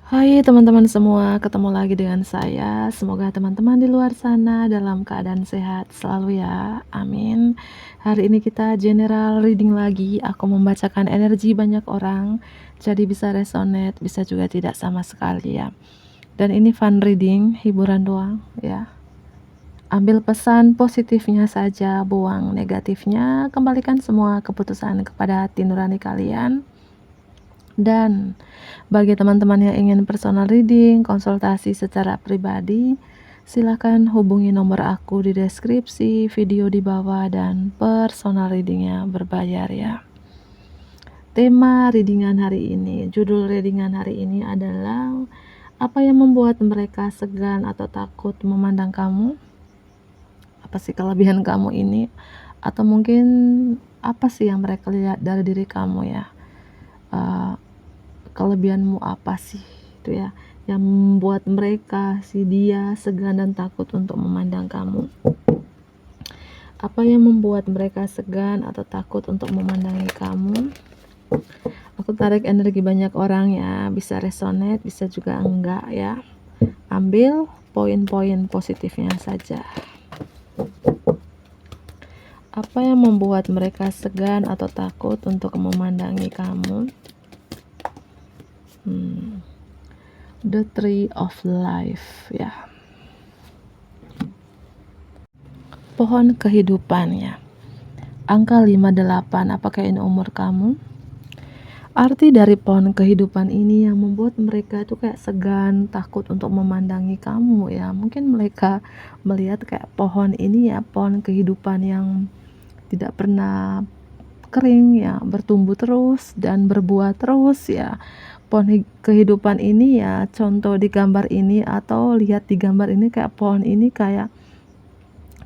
Hai teman-teman semua, ketemu lagi dengan saya. Semoga teman-teman di luar sana dalam keadaan sehat selalu ya, amin. Hari ini kita general reading lagi, aku membacakan energi banyak orang, jadi bisa resonate, bisa juga tidak sama sekali ya. Dan ini fun reading, hiburan doang ya. Ambil pesan positifnya saja, buang negatifnya, kembalikan semua keputusan kepada hati nurani kalian. Dan bagi teman-teman yang ingin personal reading, konsultasi secara pribadi, silakan hubungi nomor aku di deskripsi video di bawah dan personal readingnya berbayar ya. Tema readingan hari ini, judul readingan hari ini adalah apa yang membuat mereka segan atau takut memandang kamu? Apa sih kelebihan kamu ini? Atau mungkin apa sih yang mereka lihat dari diri kamu ya? Uh, Kelebihanmu apa sih itu ya yang membuat mereka dia segan dan takut untuk memandang kamu? Apa yang membuat mereka segan atau takut untuk memandangi kamu? Aku tarik energi banyak orang ya, bisa resonate, bisa juga enggak ya. Ambil poin-poin positifnya saja. Apa yang membuat mereka segan atau takut untuk memandangi kamu? The Tree of Life ya. Pohon kehidupan ya. Angka 58, apakah ini umur kamu? Arti dari pohon kehidupan ini yang membuat mereka itu kayak segan, takut untuk memandangi kamu ya. Mungkin mereka melihat kayak pohon ini ya, pohon kehidupan yang tidak pernah kering ya, bertumbuh terus dan berbuah terus ya. Pohon kehidupan ini ya, contoh di gambar ini atau lihat di gambar ini kayak pohon ini kayak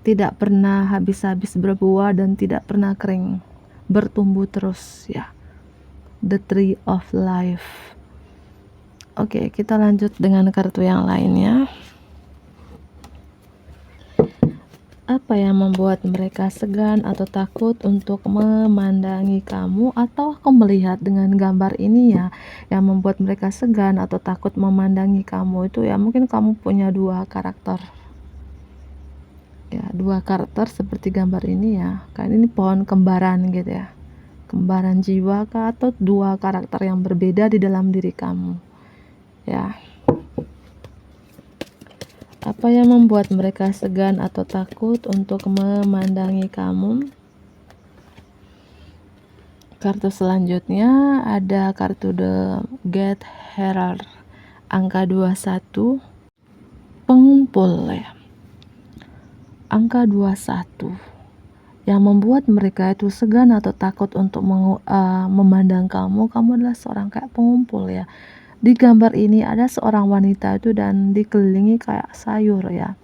tidak pernah habis-habis berbuah dan tidak pernah kering, bertumbuh terus ya. The Tree of Life. Oke, kita lanjut dengan kartu yang lainnya. Apa yang membuat mereka segan atau takut untuk memandangi kamu? Atau aku melihat dengan gambar ini ya, yang membuat mereka segan atau takut memandangi kamu itu ya, mungkin kamu punya dua karakter ya, dua karakter seperti gambar ini ya. Kan ini pohon kembaran gitu ya, kembaran jiwa kah, atau dua karakter yang berbeda di dalam diri kamu ya. Apa yang membuat mereka segan atau takut untuk memandangi kamu? Kartu selanjutnya ada kartu The Get Herald, angka 21, pengumpul ya. Angka 21 yang membuat mereka itu segan atau takut untuk memandang kamu. Kamu adalah seorang kayak pengumpul ya. Di gambar ini ada seorang wanita itu dan dikelilingi kayak sayur ya.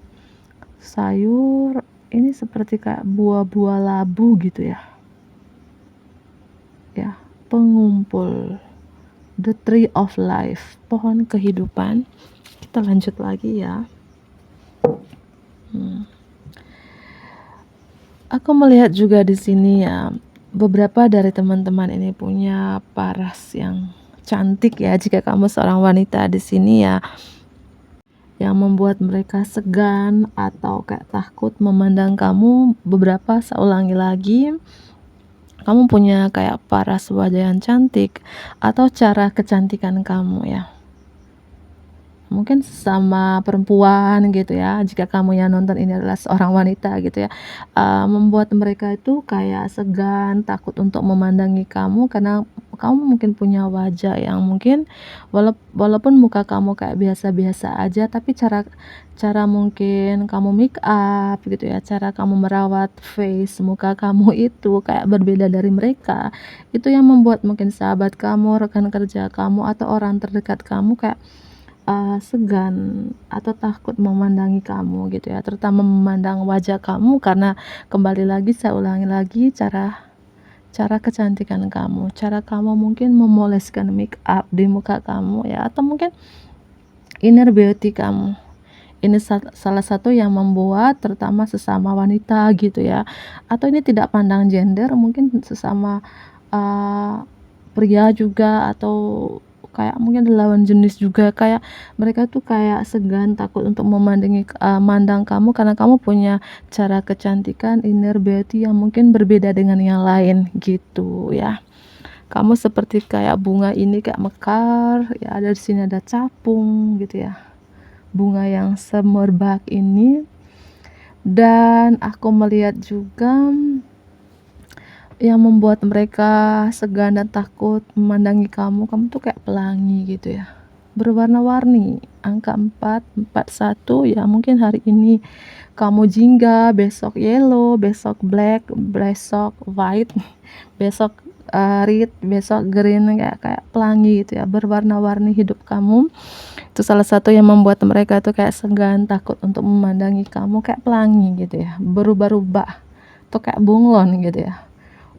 Sayur ini seperti kayak buah-buah labu gitu ya. Ya, pengumpul. The Tree of Life, pohon kehidupan. Kita lanjut lagi ya. Aku melihat juga di sini ya, beberapa dari teman-teman ini punya paras yang cantik ya. Jika kamu seorang wanita di sini ya, yang membuat mereka segan atau kayak takut memandang kamu, beberapa saya ulangi lagi, kamu punya kayak paras wajah yang cantik atau cara kecantikan kamu ya. Mungkin sesama perempuan gitu ya, jika kamu yang nonton ini adalah seorang wanita gitu ya, membuat mereka itu kayak segan, takut untuk memandangi kamu karena kamu mungkin punya wajah yang mungkin walaupun muka kamu kayak biasa-biasa aja, tapi cara cara mungkin kamu make up gitu ya, cara kamu merawat face muka kamu itu kayak berbeda dari mereka. Itu yang membuat mungkin sahabat kamu, rekan kerja kamu, atau orang terdekat kamu kayak segan atau takut memandangi kamu gitu ya, terutama memandang wajah kamu karena kembali lagi saya ulangi lagi cara kecantikan kamu, cara kamu mungkin memoleskan make up di muka kamu ya, atau mungkin inner beauty kamu. Ini salah satu yang membuat terutama sesama wanita gitu ya, atau ini tidak pandang gender, mungkin sesama pria juga atau kayak mungkin lawan jenis juga, kayak mereka tuh kayak segan, takut untuk mandang kamu karena kamu punya cara kecantikan, inner beauty yang mungkin berbeda dengan yang lain gitu ya. Kamu seperti kayak bunga ini kayak mekar, ya ada di sini ada capung gitu ya. Bunga yang semerbak ini, dan aku melihat juga yang membuat mereka segan dan takut memandangi kamu tuh kayak pelangi gitu ya, berwarna-warni, angka 4, 41, ya mungkin hari ini kamu jingga, besok yellow, besok black, besok white, besok red, besok green, kayak pelangi gitu ya, berwarna-warni hidup kamu. Itu salah satu yang membuat mereka tuh kayak segan, takut untuk memandangi kamu, kayak pelangi gitu ya, berubah-ubah, tuh kayak bunglon gitu ya,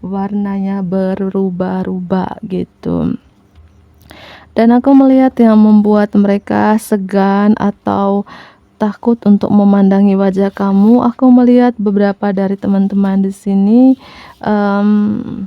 warnanya berubah-ubah gitu. Dan aku melihat yang membuat mereka segan atau takut untuk memandangi wajah kamu, aku melihat beberapa dari teman-teman di sini,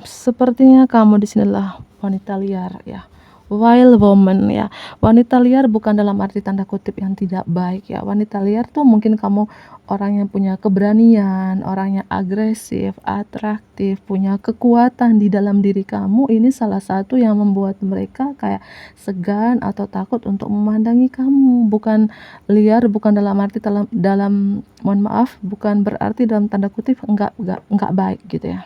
sepertinya kamu di sini adalah wanita liar ya, wild woman ya. Wanita liar bukan dalam arti tanda kutip yang tidak baik ya. Wanita liar tuh mungkin kamu orang yang punya keberanian, orang yang agresif, atraktif, punya kekuatan di dalam diri kamu. Ini salah satu yang membuat mereka kayak segan atau takut untuk memandangi kamu. Bukan liar, bukan dalam arti mohon maaf, bukan berarti dalam tanda kutip enggak baik gitu ya.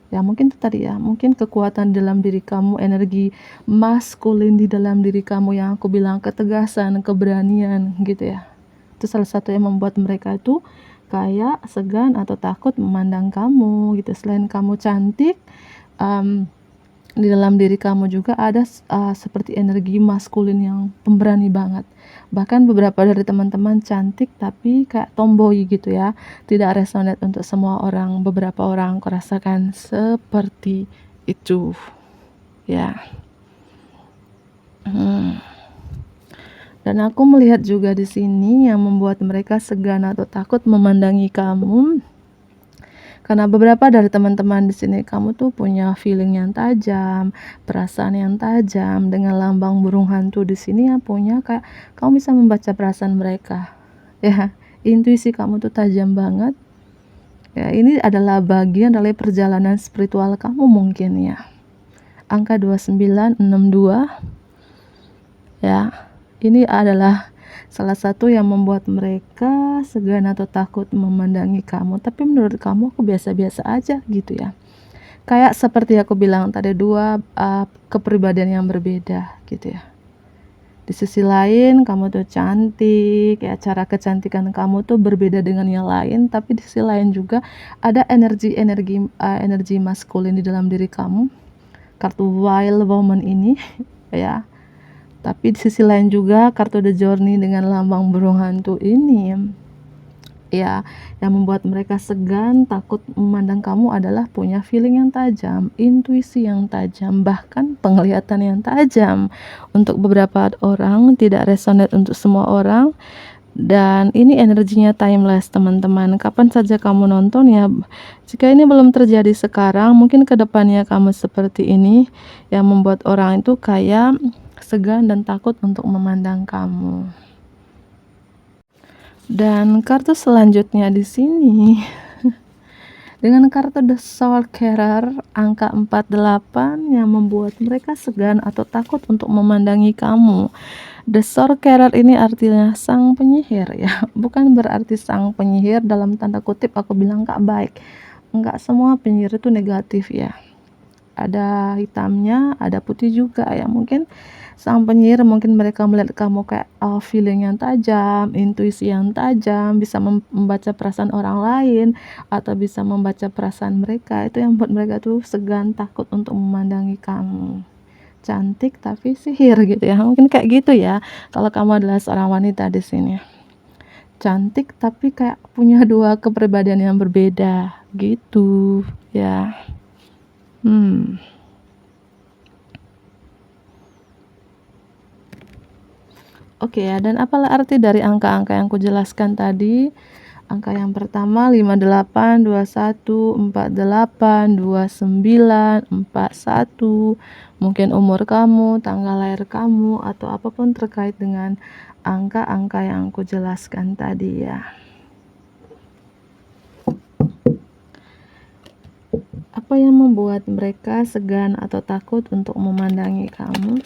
Ya mungkin itu tadi ya, mungkin kekuatan dalam diri kamu, energi maskulin di dalam diri kamu yang aku bilang, ketegasan, keberanian gitu ya. Itu salah satu yang membuat mereka itu kayak segan atau takut memandang kamu gitu. Selain kamu cantik, di dalam diri kamu juga ada seperti energi maskulin yang pemberani banget. Bahkan beberapa dari teman-teman cantik tapi kayak tomboy gitu ya, tidak resonate untuk semua orang. Beberapa orang aku rasakan seperti itu ya. Dan aku melihat juga di sini yang membuat mereka segan atau takut memandangi kamu, karena beberapa dari teman-teman di sini kamu tuh punya feeling yang tajam, perasaan yang tajam, dengan lambang burung hantu di sini yang punya kayak kamu bisa membaca perasaan mereka. Ya, intuisi kamu tuh tajam banget. Ya, ini adalah bagian dari perjalanan spiritual kamu mungkin ya. Angka 2962. Ya, ini adalah salah satu yang membuat mereka segan atau takut memandangi kamu. Tapi menurut kamu aku biasa-biasa aja gitu ya. Kayak seperti aku bilang tadi, dua kepribadian yang berbeda gitu ya. Di sisi lain kamu tuh cantik ya, cara kecantikan kamu tuh berbeda dengan yang lain, tapi di sisi lain juga ada energi maskulin di dalam diri kamu, kartu wild woman ini ya. Tapi di sisi lain juga kartu the journey dengan lambang burung hantu ini ya, yang membuat mereka segan, takut memandang kamu adalah punya feeling yang tajam, intuisi yang tajam, bahkan penglihatan yang tajam. Untuk beberapa orang, tidak resonate untuk semua orang. Dan ini energinya timeless teman-teman, kapan saja kamu nonton ya. Jika ini belum terjadi sekarang, mungkin kedepannya kamu seperti ini, yang membuat orang itu kayak segan dan takut untuk memandang kamu. Dan kartu selanjutnya di sini dengan kartu The Soul Carrier angka 48 yang membuat mereka segan atau takut untuk memandangi kamu. The Soul Carrier ini artinya sang penyihir ya, bukan berarti sang penyihir dalam tanda kutip aku bilang gak baik. Enggak semua penyihir itu negatif ya. Ada hitamnya, ada putih juga ya. Mungkin sang penyihir, mungkin mereka melihat kamu kayak feeling yang tajam, intuisi yang tajam, bisa membaca perasaan orang lain atau bisa membaca perasaan mereka. Itu yang buat mereka tuh segan, takut untuk memandangi kamu. Cantik tapi sihir gitu ya, mungkin kayak gitu ya. Kalau kamu adalah seorang wanita di sini, cantik tapi kayak punya dua kepribadian yang berbeda gitu ya. Oke ya, dan apalah arti dari angka-angka yang kujelaskan tadi? Angka yang pertama 58, 21, 48, 29, 41. Mungkin umur kamu, tanggal lahir kamu, atau apapun terkait dengan angka-angka yang aku jelaskan tadi ya. Apa yang membuat mereka segan atau takut untuk memandangi kamu?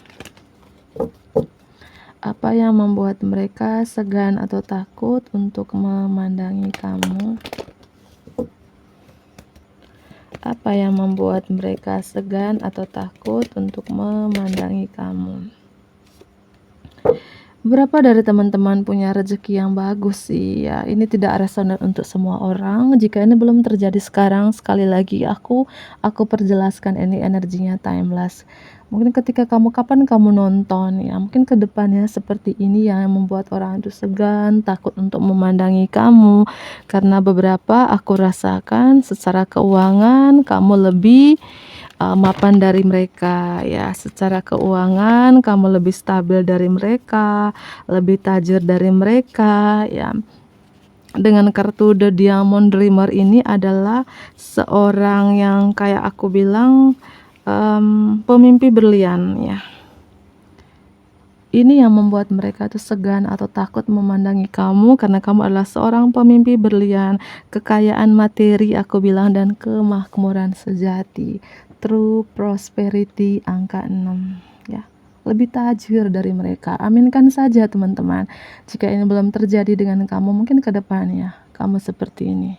Apa yang membuat mereka segan atau takut untuk memandangi kamu? Apa yang membuat mereka segan atau takut untuk memandangi kamu? Berapa dari teman-teman punya rezeki yang bagus sih ya? Ini tidak resonan untuk semua orang. Jika ini belum terjadi sekarang, sekali lagi aku perjelaskan, ini energinya timeless. Mungkin ketika kapan kamu nonton ya, mungkin kedepannya seperti ini yang membuat orang itu segan, takut untuk memandangi kamu. Karena beberapa aku rasakan secara keuangan kamu lebih mapan dari mereka ya. Secara keuangan kamu lebih stabil dari mereka, lebih tajir dari mereka ya. Dengan kartu The Diamond Dreamer ini adalah seorang yang kayak aku bilang pemimpi berlian ya. Ini yang membuat mereka tuh segan atau takut memandangi kamu karena kamu adalah seorang pemimpi berlian, kekayaan materi aku bilang, dan kemakmuran sejati. True prosperity angka 6 ya. Lebih tajir dari mereka. Aminkan saja teman-teman. Jika ini belum terjadi dengan kamu, mungkin ke depannya kamu seperti ini.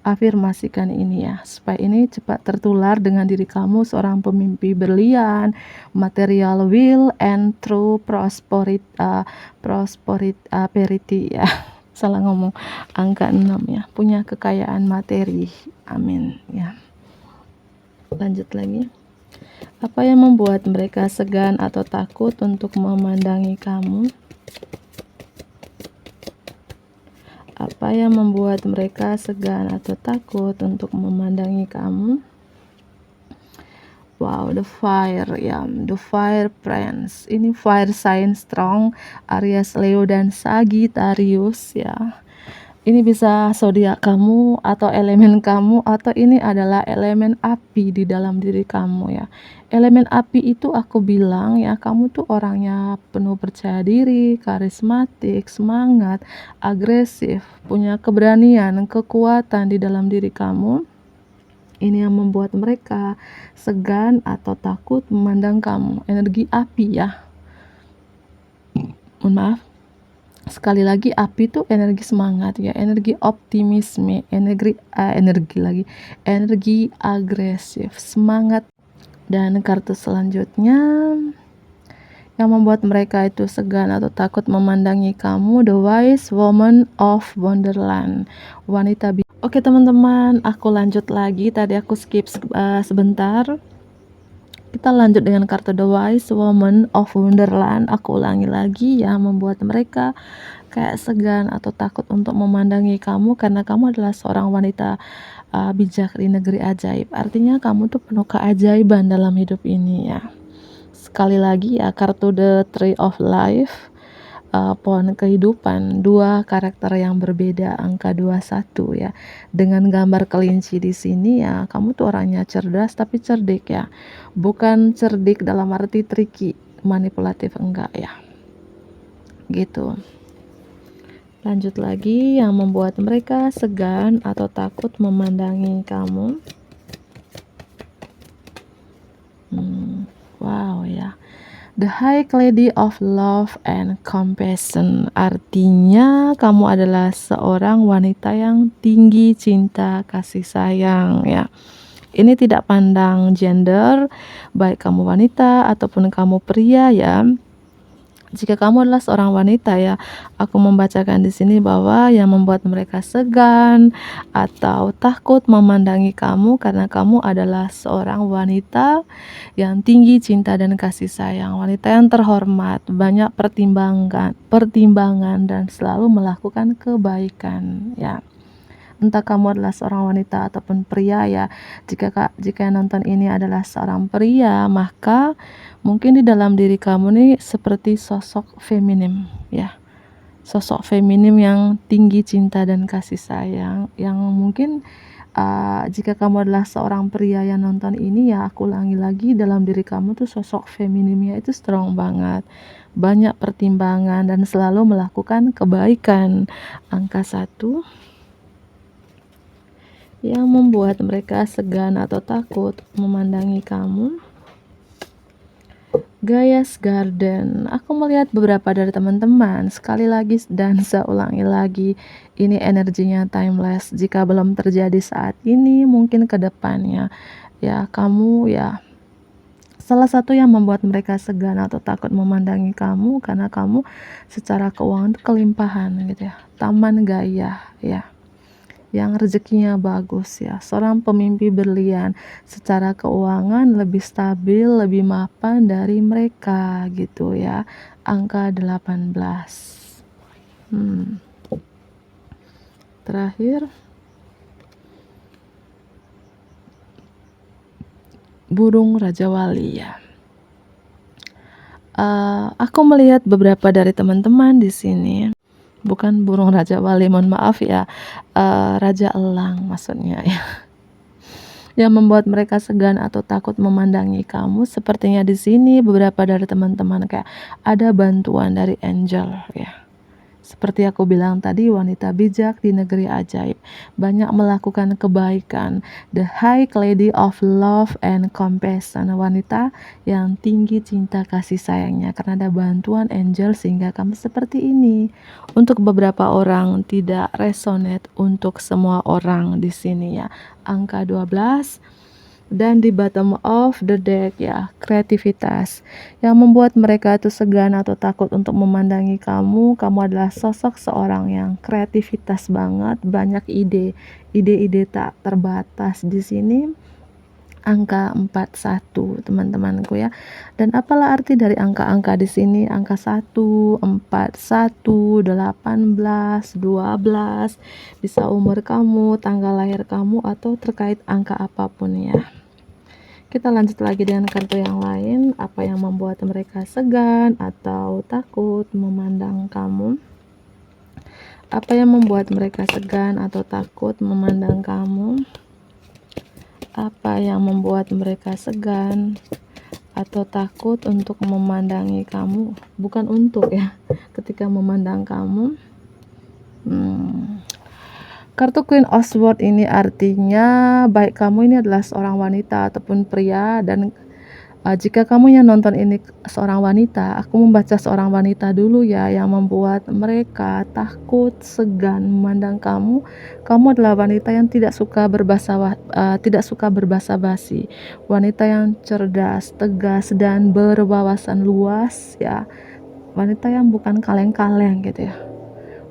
Afirmasikan ini ya, supaya ini cepat tertular dengan diri kamu, seorang pemimpi berlian, material will and true prosperity ya. Salah ngomong, angka 6 ya, punya kekayaan materi. Amin ya. Lanjut lagi. Apa yang membuat mereka segan atau takut untuk memandangi kamu? Apa yang membuat mereka segan atau takut untuk memandangi kamu? Wow, the fire ya, the fire prince. Ini fire sign strong, Aries, Leo, dan Sagittarius ya. Ini bisa zodiak kamu atau elemen kamu, atau ini adalah elemen api di dalam diri kamu ya. Elemen api itu aku bilang ya, kamu tuh orangnya penuh percaya diri, karismatik, semangat, agresif, punya keberanian, kekuatan di dalam diri kamu. Ini yang membuat mereka segan atau takut memandang kamu. Energi api ya. Mohon maaf. Sekali lagi, api itu energi semangat ya, energi optimisme, energi agresif, semangat. Dan kartu selanjutnya yang membuat mereka itu segan atau takut memandangi kamu, the wise woman of Wonderland, wanita Oke teman-teman, aku lanjut lagi. Tadi aku skip sebentar. Kita lanjut dengan kartu The Wise Woman of Wonderland. Aku ulangi lagi ya, membuat mereka kayak segan atau takut untuk memandangi kamu karena kamu adalah seorang wanita bijak di negeri ajaib. Artinya kamu tuh penuh keajaiban dalam hidup ini ya. Sekali lagi ya, kartu The Tree of Life, pohon kehidupan, dua karakter yang berbeda, angka 21 ya. Dengan gambar kelinci di sini ya, kamu tuh orangnya cerdas tapi cerdik ya. Bukan cerdik dalam arti tricky, manipulatif, enggak ya. Gitu. Lanjut lagi, yang membuat mereka segan atau takut memandangi kamu. Wow ya. The High Lady of Love and Compassion, artinya kamu adalah seorang wanita yang tinggi cinta kasih sayang ya. Ini tidak pandang gender, baik kamu wanita ataupun kamu pria ya. Jika kamu adalah seorang wanita ya, aku membacakan di sini bahwa yang membuat mereka segan atau takut memandangi kamu karena kamu adalah seorang wanita yang tinggi cinta dan kasih sayang, wanita yang terhormat, banyak pertimbangan dan selalu melakukan kebaikan ya. Entah kamu adalah seorang wanita ataupun pria ya. Jika yang nonton ini adalah seorang pria, maka mungkin di dalam diri kamu nih seperti sosok feminim ya. sosok feminim yang tinggi cinta dan kasih sayang, yang mungkin jika kamu adalah seorang pria yang nonton ini, ya aku ulangi lagi, dalam diri kamu tuh sosok feminimnya itu strong banget, banyak pertimbangan dan selalu melakukan kebaikan. Angka 1 yang membuat mereka segan atau takut memandangi kamu. Gaia's Garden, aku melihat beberapa dari teman-teman, sekali lagi dan saya ulangi lagi, ini energinya timeless. Jika belum terjadi saat ini, mungkin ke depannya. Ya, kamu ya salah satu yang membuat mereka segan atau takut memandangi kamu karena kamu secara keuangan itu kelimpahan gitu ya. Taman Gaia ya, yang rezekinya bagus ya. Seorang pemimpi berlian, secara keuangan lebih stabil, lebih mapan dari mereka gitu ya. Angka 18. Terakhir, burung Raja Wali ya. Aku melihat beberapa dari teman-teman di sini, bukan burung Raja Wali, mohon maaf ya, Raja Elang maksudnya ya. Yang membuat mereka segan atau takut memandangi kamu, sepertinya di sini beberapa dari teman-teman kayak ada bantuan dari angel ya. Seperti aku bilang tadi, wanita bijak di negeri ajaib, banyak melakukan kebaikan. The High Lady of Love and Compassion, wanita yang tinggi cinta kasih sayangnya, karena ada bantuan angel sehingga kamu seperti ini. Untuk beberapa orang tidak resonate, untuk semua orang di sini ya. Angka 12. Dan di bottom of the deck ya, kreativitas yang membuat mereka itu segan atau takut untuk memandangi kamu. Kamu adalah sosok seorang yang kreativitas banget, banyak ide-ide tak terbatas di sini. Angka 41 teman-temanku ya. Dan apalah arti dari angka-angka di sini? Angka 1, 4, 1, 18, 12, bisa umur kamu, tanggal lahir kamu, atau terkait angka apapun ya. Kita lanjut lagi dengan kartu yang lain. Apa yang membuat mereka segan atau takut memandang kamu? Apa yang membuat mereka segan atau takut memandang kamu? Apa yang membuat mereka segan atau takut untuk memandangi kamu? Bukan untuk ya, ketika memandang kamu. Kartu Queen of Swords ini artinya baik kamu ini adalah seorang wanita ataupun pria, dan jika kamu yang nonton ini seorang wanita, aku membaca seorang wanita dulu ya, yang membuat mereka takut, segan memandang kamu. Kamu adalah wanita yang tidak suka berbasa-basi, wanita yang cerdas, tegas, dan berwawasan luas ya, wanita yang bukan kaleng-kaleng gitu ya,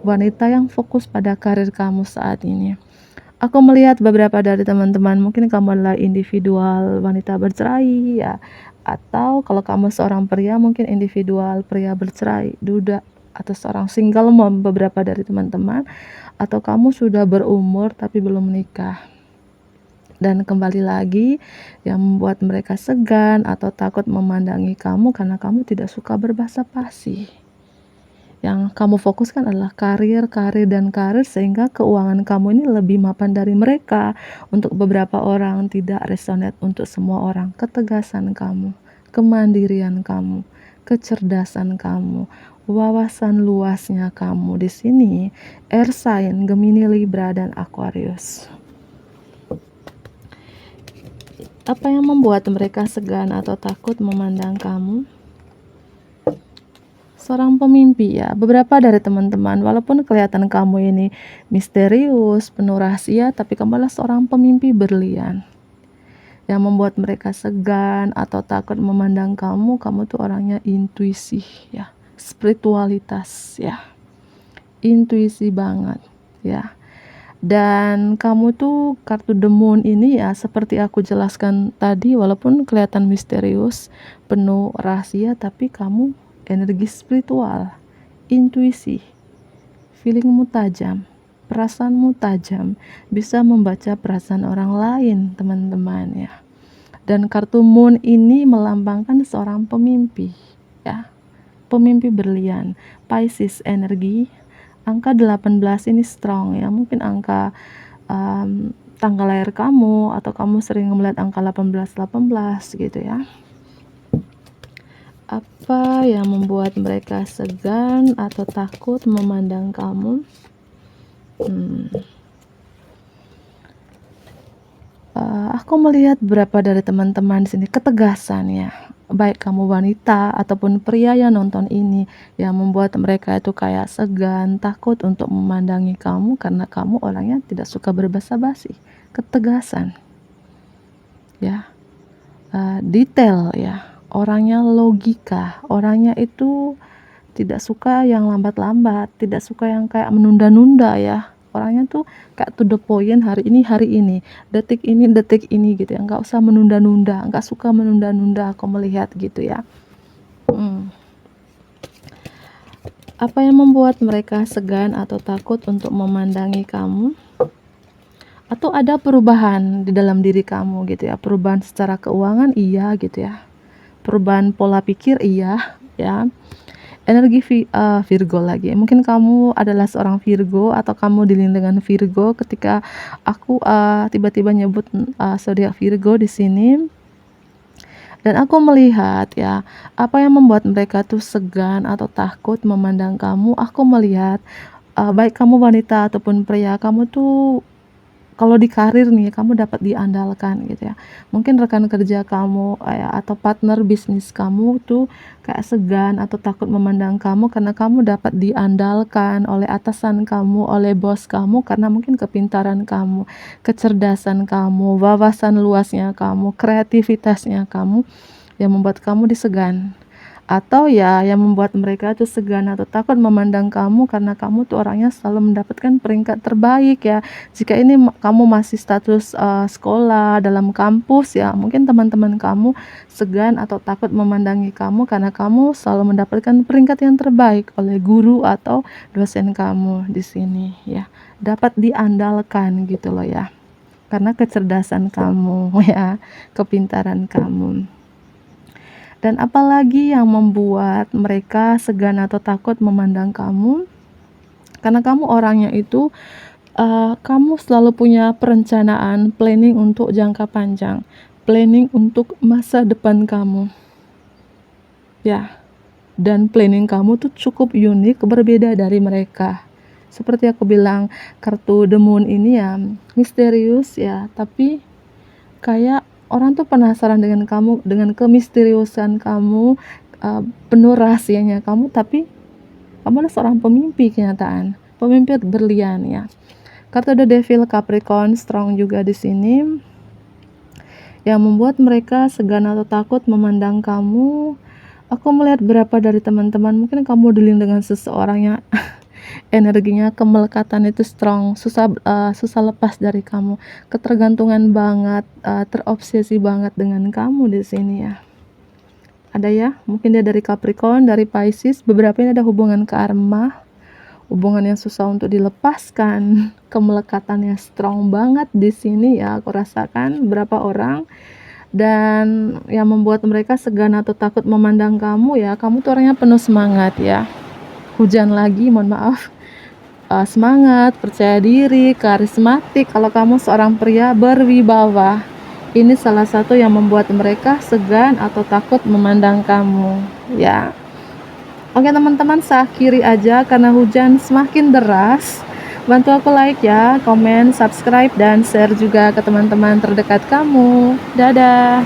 wanita yang fokus pada karir kamu saat ini. Aku melihat beberapa dari teman-teman, mungkin kamu adalah individual wanita bercerai ya, atau kalau kamu seorang pria, mungkin individual pria bercerai, duda, atau seorang single mom beberapa dari teman-teman, atau kamu sudah berumur tapi belum menikah. Dan kembali lagi, yang membuat mereka segan atau takut memandangi kamu karena kamu tidak suka berbasa-basi. Yang kamu fokuskan adalah karir, sehingga keuangan kamu ini lebih mapan dari mereka. Untuk beberapa orang tidak resonate, untuk semua orang ketegasan kamu, kemandirian kamu, kecerdasan kamu, wawasan luasnya kamu di sini. Air sign Gemini, Libra, dan Aquarius. Apa yang membuat mereka segan atau takut memandang kamu? Seorang pemimpi ya. Beberapa dari teman-teman, walaupun kelihatan kamu ini misterius, penuh rahasia, tapi kamu adalah seorang pemimpi berlian. Yang membuat mereka segan atau takut memandang kamu tuh orangnya intuisi ya, spiritualitas ya, intuisi banget ya. Dan kamu tuh kartu The Moon ini ya, seperti aku jelaskan tadi, walaupun kelihatan misterius, penuh rahasia, tapi kamu energi spiritual, intuisi, feelingmu tajam, perasaanmu tajam, bisa membaca perasaan orang lain teman-teman ya. Dan kartu Moon ini melambangkan seorang pemimpi ya, pemimpi berlian, Pisces energi, angka 18 ini strong ya, mungkin angka tanggal lahir kamu, atau kamu sering melihat angka 18 gitu ya. Apa yang membuat mereka segan atau takut memandang kamu? Aku melihat beberapa dari teman-teman di sini ketegasan ya, baik kamu wanita ataupun pria yang nonton ini, yang membuat mereka itu kayak segan, takut untuk memandangi kamu karena kamu orangnya tidak suka berbasa-basi. Ketegasan ya, detail ya, orangnya logika, orangnya itu tidak suka yang lambat-lambat, tidak suka yang kayak menunda-nunda ya. Orangnya tuh kayak to the point, hari ini, detik ini gitu ya, nggak usah menunda-nunda, nggak suka menunda-nunda, aku melihat gitu ya. Apa yang membuat mereka segan atau takut untuk memandangi kamu? Atau ada perubahan di dalam diri kamu gitu ya, perubahan secara keuangan iya gitu ya, perubahan pola pikir iya ya. Energi Virgo lagi. Mungkin kamu adalah seorang Virgo atau kamu dilindungi dengan Virgo. Ketika aku tiba-tiba nyebut zodiak Virgo di sini, dan aku melihat ya, apa yang membuat mereka tuh segan atau takut memandang kamu. Aku melihat baik kamu wanita ataupun pria, kamu tuh kalau di karir nih, kamu dapat diandalkan gitu ya. Mungkin rekan kerja kamu atau partner bisnis kamu tuh kayak segan atau takut memandang kamu karena kamu dapat diandalkan oleh atasan kamu, oleh bos kamu, karena mungkin kepintaran kamu, kecerdasan kamu, wawasan luasnya kamu, kreativitasnya kamu yang membuat kamu disegan. Atau ya yang membuat mereka tuh segan atau takut memandang kamu karena kamu tuh orangnya selalu mendapatkan peringkat terbaik ya. Jika ini kamu masih status sekolah dalam kampus ya, mungkin teman-teman kamu segan atau takut memandangi kamu karena kamu selalu mendapatkan peringkat yang terbaik oleh guru atau dosen kamu di sini ya. Dapat diandalkan gitu loh ya. Karena kecerdasan kamu ya, kepintaran kamu. Dan apalagi yang membuat mereka segan atau takut memandang kamu? Karena kamu orangnya itu, kamu selalu punya perencanaan, planning untuk jangka panjang, planning untuk masa depan kamu. Ya, dan planning kamu tuh cukup unik, berbeda dari mereka. Seperti aku bilang, kartu The Moon ini ya misterius ya, tapi kayak orang tuh penasaran dengan kamu, dengan kemisteriusan kamu, penuh rahasianya kamu, tapi kamu adalah seorang pemimpi kenyataan, pemimpi berlian ya. Kartu The Devil Capricorn strong juga di sini, yang membuat mereka segan atau takut memandang kamu. Aku melihat berapa dari teman-teman, mungkin kamu dilindungi dengan seseorang yang energinya, kemelekatan itu strong, susah lepas dari kamu, ketergantungan banget, terobsesi banget dengan kamu di sini ya. Ada ya, mungkin dia dari Capricorn, dari Pisces, beberapa ini ada hubungan karma, hubungan yang susah untuk dilepaskan, kemelekatannya strong banget di sini ya, aku rasakan beberapa orang. Dan yang membuat mereka segan atau takut memandang kamu ya, kamu tuh orangnya penuh semangat ya. Hujan lagi, mohon maaf. Semangat, percaya diri, karismatik. Kalau kamu seorang pria berwibawa, ini salah satu yang membuat mereka segan atau takut memandang kamu ya. Oke teman-teman, saya akhiri aja karena hujan semakin deras. Bantu aku like ya, komen, subscribe, dan share juga ke teman-teman terdekat kamu. Dadah.